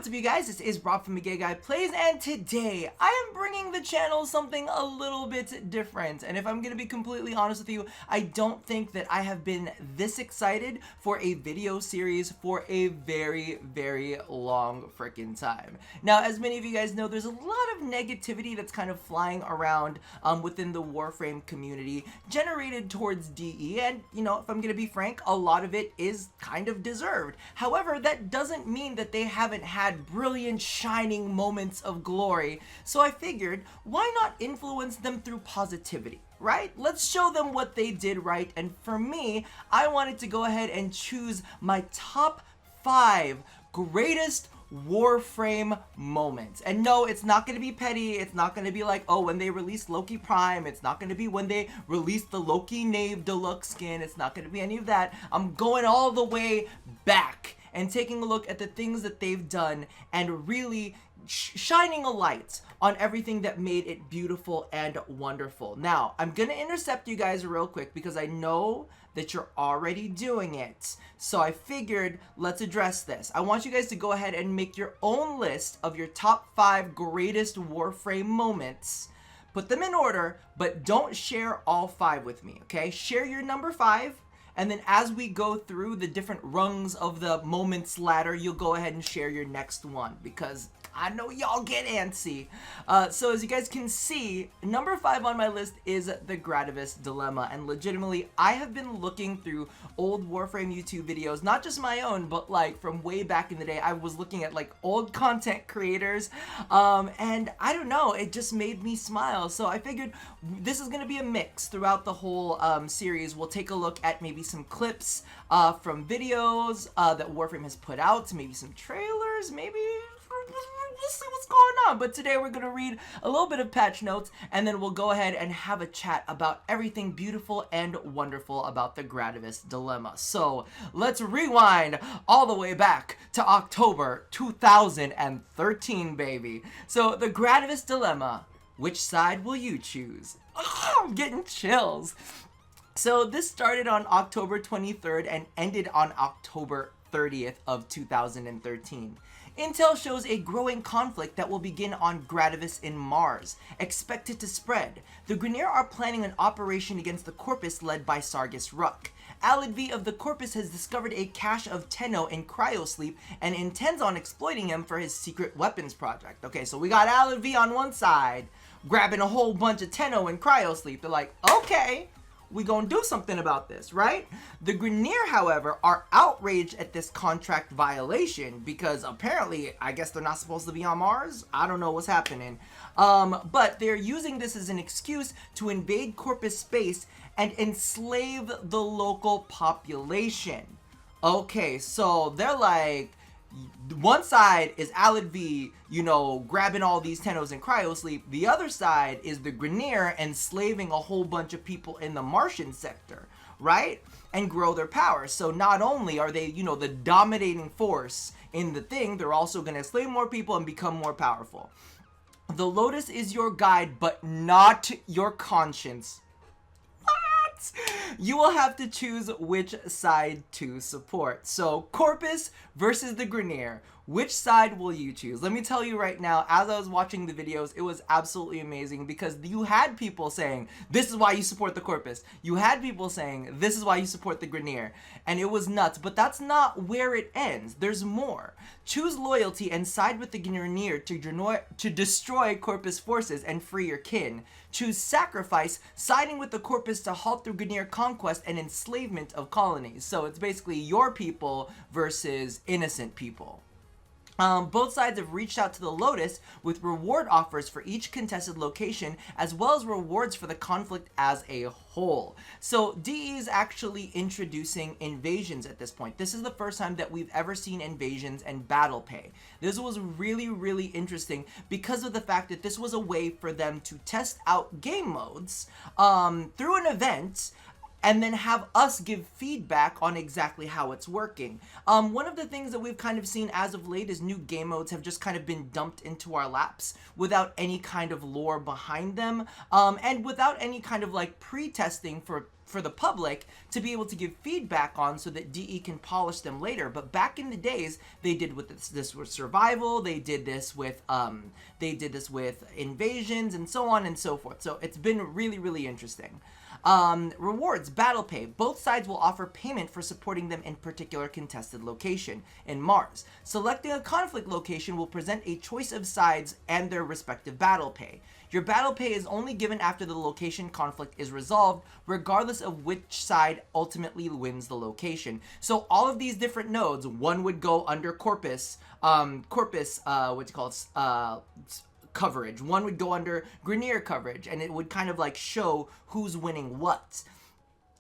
What's up, you guys? This is Rob from the Gay Guy Plays, and today I am bringing the channel something a little bit different. And if I'm gonna be completely honest with you, I don't think that I have been this excited for a video series for a very, very long freaking time. Now, as many of you guys know, there's a lot of negativity that's kind of flying around within the Warframe community generated towards DE, and you know, if I'm gonna be frank, a lot of it is kind of deserved. However, that doesn't mean that they haven't had brilliant shining moments of glory, so I figured, why not influence them through positivity, right? Let's show them what they did right. And for me, I wanted to go ahead and choose my top 5 greatest Warframe moments. And no, it's not going to be petty. It's not going to be like, oh, when they released Loki Prime. It's not going to be when they released the Loki Knave Deluxe skin. It's not going to be any of that. I'm going all the way back and taking a look at the things that they've done and really shining a light on everything that made it beautiful and wonderful. Now, I'm gonna intercept you guys real quick because I know that you're already doing it. So I figured, let's address this. I want you guys to go ahead and make your own list of your top 5 greatest Warframe moments. Put them in order, but don't share all 5 with me, okay? Share your number 5. And then as we go through the different rungs of the moments ladder, you'll go ahead and share your next one, because I know y'all get antsy. So as you guys can see, number 5 on my list is the Gradivus Dilemma. And legitimately, I have been looking through old Warframe YouTube videos, not just my own, but like from way back in the day. I was looking at like old content creators, and I don't know, it just made me smile. So I figured this is gonna be a mix throughout the whole series. We'll take a look at maybe some clips from videos that Warframe has put out, maybe some trailers, maybe we'll see what's going on. But today we're gonna read a little bit of patch notes, and then we'll go ahead and have a chat about everything beautiful and wonderful about the Gradivus Dilemma. So let's rewind all the way back to October 2013, baby. So the Gradivus Dilemma, which side will you choose? Oh, I'm getting chills. So this started on October 23rd and ended on October 30th of 2013. Intel shows a growing conflict that will begin on Gradivus in Mars, expected to spread. The Grineer are planning an operation against the Corpus led by Sargus Ruck. Alid V of the Corpus has discovered a cache of Tenno in cryosleep and intends on exploiting him for his secret weapons project. Okay, so we got Alid V on one side, grabbing a whole bunch of Tenno in cryosleep. They're like, okay, we gonna do something about this, right? The Grineer, however, are outraged at this contract violation because apparently, I guess they're not supposed to be on Mars. I don't know what's happening. But they're using this as an excuse to invade Corpus space and enslave the local population. Okay, so they're like, one side is Alid V, you know, grabbing all these Tennos in cryosleep. The other side is the Grineer enslaving a whole bunch of people in the Martian sector, right? And grow their power. So not only are they, you know, the dominating force in the thing, they're also going to enslave more people and become more powerful. The Lotus is your guide, but not your conscience. You will have to choose which side to support. So, Corpus versus the Grineer. Which side will you choose? Let me tell you right now, as I was watching the videos, it was absolutely amazing because you had people saying, this is why you support the Corpus. You had people saying, this is why you support the Grineer. And it was nuts, but that's not where it ends. There's more. Choose loyalty and side with the Grineer to destroy Corpus forces and free your kin. Choose sacrifice, siding with the Corpus to halt the Grineer conquest and enslavement of colonies. So it's basically your people versus innocent people. Both sides have reached out to the Lotus with reward offers for each contested location, as well as rewards for the conflict as a whole. So DE is actually introducing invasions at this point. This is the first time that we've ever seen invasions and battle pay. This was really, really interesting because of the fact that this was a way for them to test out game modes through an event and then have us give feedback on exactly how it's working. One of the things that we've kind of seen as of late is new game modes have just kind of been dumped into our laps without any kind of lore behind them, and without any kind of like pre-testing for the public to be able to give feedback on, so that DE can polish them later. But back in the days, they did with this with survival, they did this with invasions, and so on and so forth. So it's been really, really interesting. Rewards, battle pay. Both sides will offer payment for supporting them in particular contested location. In Mars, selecting a conflict location will present a choice of sides and their respective battle pay. Your battle pay is only given after the location conflict is resolved, regardless of which side ultimately wins the location. So all of these different nodes, one would go under Corpus, coverage. One would go under Grenier coverage, and it would kind of like show who's winning what.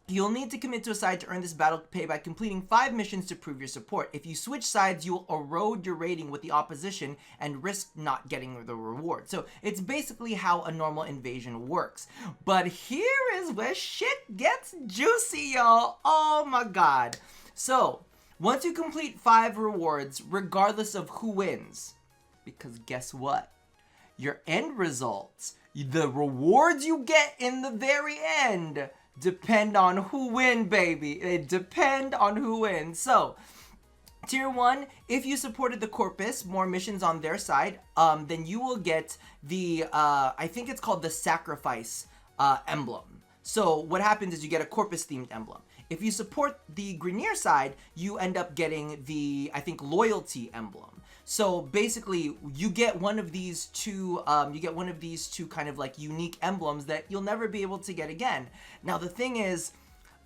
You'll need to commit to a side to earn this battle pay by completing 5 missions to prove your support. If you switch sides, you'll erode your rating with the opposition and risk not getting the reward. So it's basically how a normal invasion works. But here is where shit gets juicy, y'all. Oh my god. So, once you complete 5 rewards, regardless of who wins, because guess what? Your end results, the rewards you get in the very end, depend on who win, baby. They depend on who wins. So, Tier 1, if you supported the Corpus, more missions on their side, then you will get the, I think it's called the Sacrifice emblem. So, what happens is you get a Corpus-themed emblem. If you support the Grenier side, you end up getting the, I think, Loyalty emblem. So basically, you get one of these two kind of like unique emblems that you'll never be able to get again. Now the thing is,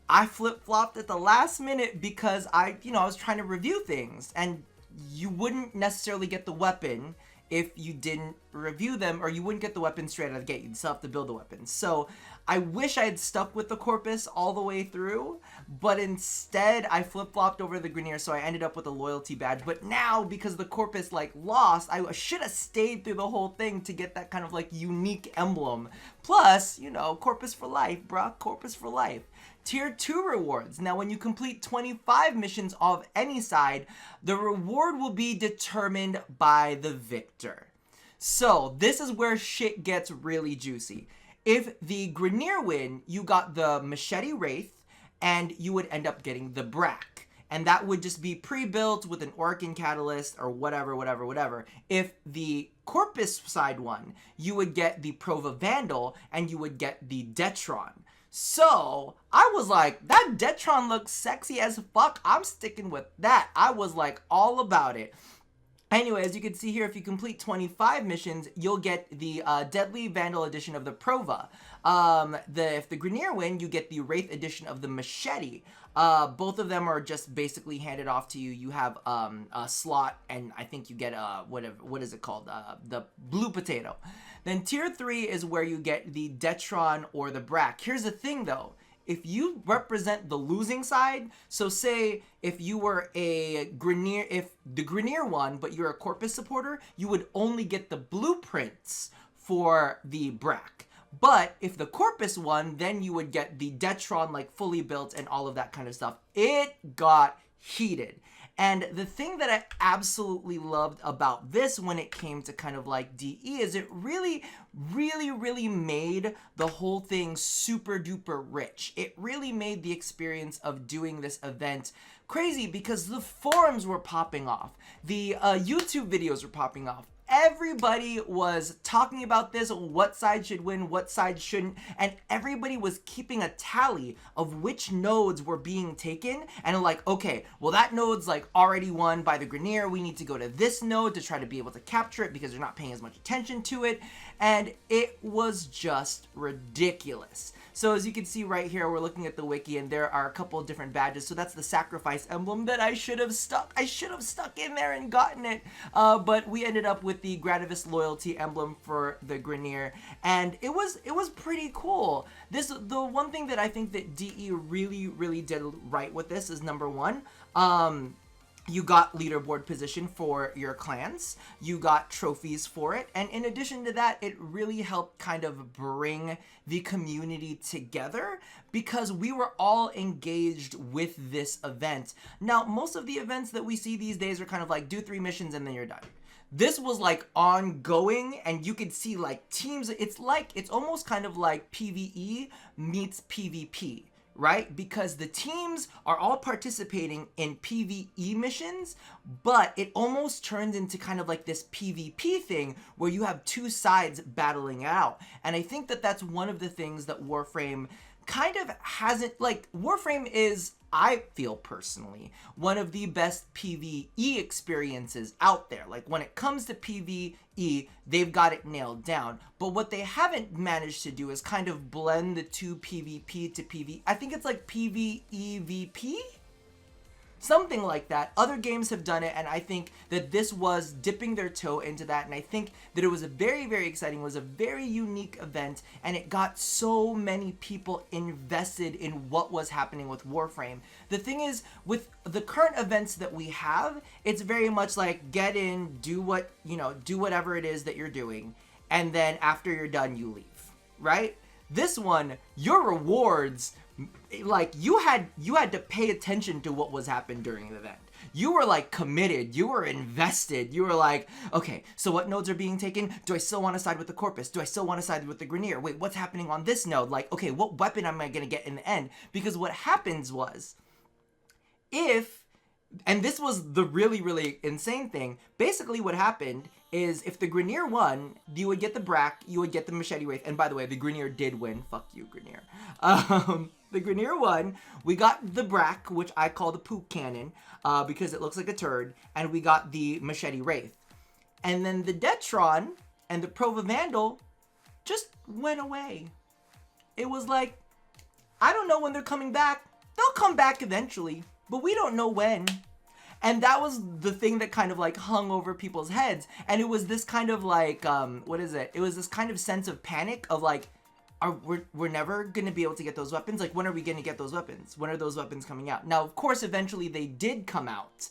I flip-flopped at the last minute because I was trying to review things, and you wouldn't necessarily get the weapon if you didn't review them, or you wouldn't get the weapon straight out of the gate. You'd still have to build the weapon. So I wish I had stuck with the Corpus all the way through, but instead I flip-flopped over the Grenier, so I ended up with a Loyalty badge. But now, because the Corpus like lost, I should have stayed through the whole thing to get that kind of like unique emblem. Plus, Corpus for life, bruh. Corpus for life. Tier 2 rewards. Now, when you complete 25 missions of any side, the reward will be determined by the victor. So, this is where shit gets really juicy. If the Grenier win, you got the Machete Wraith, and you would end up getting the Brack. And that would just be pre-built with an Orkin Catalyst or whatever. If the Corpus side won, you would get the Prova Vandal, and you would get the Detron. So, I was like, that Detron looks sexy as fuck. I'm sticking with that. I was like all about it. Anyway, as you can see here, if you complete 25 missions, you'll get the Deadly Vandal edition of the Prova. If the Grenier win, you get the Wraith edition of the Machete. Both of them are just basically handed off to you. You have a slot, and I think you get what is it called? The Blue Potato. Then Tier 3 is where you get the Detron or the Brack. Here's the thing, though. If you represent the losing side, so say if you were a Grenier, if the Grenier won, but you're a Corpus supporter, you would only get the blueprints for the Brack. But if the Corpus won, then you would get the Detron like fully built and all of that kind of stuff. It got heated. And the thing that I absolutely loved about this when it came to kind of like DE is it really made the whole thing super duper rich. It really made the experience of doing this event crazy because the forums were popping off. The YouTube videos were popping off. Everybody was talking about this, what side should win, what side shouldn't, and everybody was keeping a tally of which nodes were being taken, and like, okay, well that node's like already won by the Grenier, we need to go to this node to try to be able to capture it because they're not paying as much attention to it, and it was just ridiculous. So as you can see right here, we're looking at the wiki, and there are a couple of different badges. So that's the Sacrifice emblem that I should have stuck in there and gotten it. But we ended up with the Gradivus Loyalty emblem for the Grenier, and it was pretty cool. The one thing that I think that DE really did right with this is number one, You got leaderboard position for your clans, you got trophies for it, and in addition to that, it really helped kind of bring the community together because we were all engaged with this event. Now, most of the events that we see these days are kind of like do 3 missions and then you're done. This was like ongoing, and you could see like teams. It's almost kind of like PvE meets PvP, right? Because the teams are all participating in PvE missions, but it almost turns into kind of like this PvP thing where you have 2 sides battling out. And I think that that's one of the things that Warframe kind of hasn't, like, Warframe is, I feel personally, one of the best PvE experiences out there. Like, when it comes to PvE, they've got it nailed down. But what they haven't managed to do is kind of blend the 2 PvP to PvE. I think it's like PvEVP? Something like that. Other games have done it, and I think that this was dipping their toe into that, and I think that it was a very, very exciting, was a very unique event, and it got so many people invested in what was happening with Warframe. The thing is, with the current events that we have, it's very much like, get in, do whatever it is that you're doing, and then after you're done, you leave, right? This one, your rewards, like, you had to pay attention to what was happening during the event. You were like committed, you were invested, you were like, okay, so what nodes are being taken? Do I still want to side with the Corpus? Do I still want to side with the Grineer? Wait, what's happening on this node? Like, okay, what weapon am I going to get in the end? Because what happens was, and this was the really, really insane thing, basically what happened is if the Grineer won, you would get the Brack, you would get the Machete Wraith, and by the way, the Grineer did win. Fuck you, Grineer. The Grineer won, we got the Brack, which I call the poop cannon, because it looks like a turd, and we got the Machete Wraith. And then the Detron and the Prova Vandal just went away. It was like, I don't know when they're coming back. They'll come back eventually, but we don't know when. And that was the thing that kind of like hung over people's heads. And it was this kind of like, It was this kind of sense of panic of like, we're never going to be able to get those weapons? Like, when are we going to get those weapons? When are those weapons coming out? Now, of course, eventually they did come out,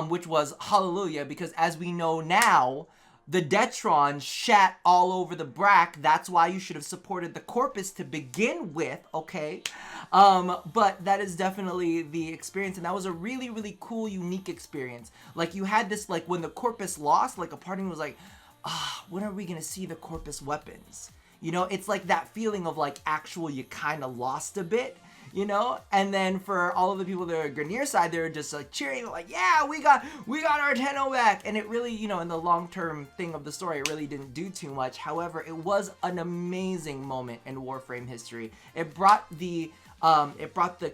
which was hallelujah, because as we know now, the Detron shat all over the Brack. That's why you should have supported the Corpus to begin with, okay? But that is definitely the experience, and that was a really, really cool, unique experience. Like, you had this, like, when the Corpus lost, like, a part of me was like, when are we gonna see the Corpus weapons? You know, it's like that feeling of, like, you kind of lost a bit, you know? And then for all of the people that are Grineer side, they were just like cheering, like, yeah, we got our Tenno back. And it really, you know, in the long-term thing of the story, it really didn't do too much. However, it was an amazing moment in Warframe history. It brought the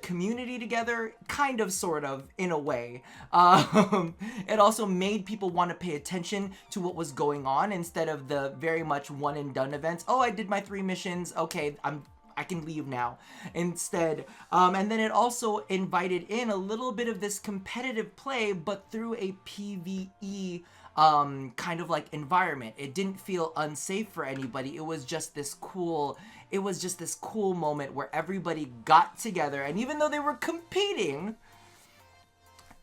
community together, kind of, sort of, in a way. It also made people want to pay attention to what was going on instead of the very much one and done events. Oh, I did my 3 missions. Okay, I can leave now instead. And then it also invited in a little bit of this competitive play, but through a PvE kind of like environment. It didn't feel unsafe for anybody. It was just this cool moment where everybody got together, and even though they were competing,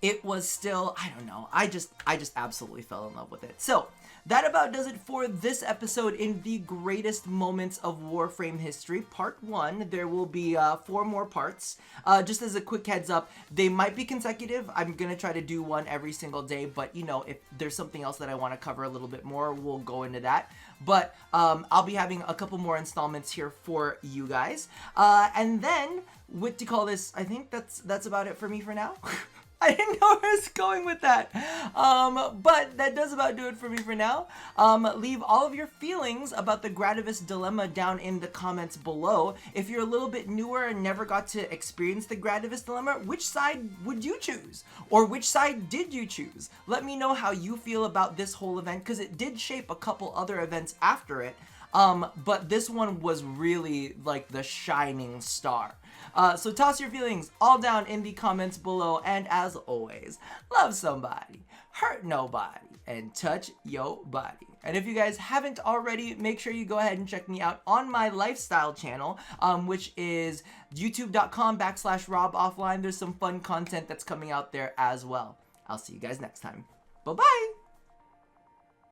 it was still, I don't know, I just absolutely fell in love with it. So that about does it for this episode in the greatest moments of Warframe history, part 1. There will be 4 more parts. Just as a quick heads up, they might be consecutive. I'm gonna try to do one every single day, but you know, if there's something else that I want to cover a little bit more, we'll go into that. But I'll be having a couple more installments here for you guys. And then, what to call this, I think that's about it for me for now. I didn't know where I was going with that. But that does about do it for me for now. Leave all of your feelings about the Gradivus Dilemma down in the comments below. If you're a little bit newer and never got to experience the Gradivus Dilemma, which side would you choose? Or which side did you choose? Let me know how you feel about this whole event, because it did shape a couple other events after it. But this one was really like the shining star. So toss your feelings all down in the comments below, and as always, love somebody, hurt nobody, and touch your body. And if you guys haven't already, make sure you go ahead and check me out on my lifestyle channel, which is youtube.com/RobOffline. There's some fun content that's coming out there as well. I'll see you guys next time. Bye-bye!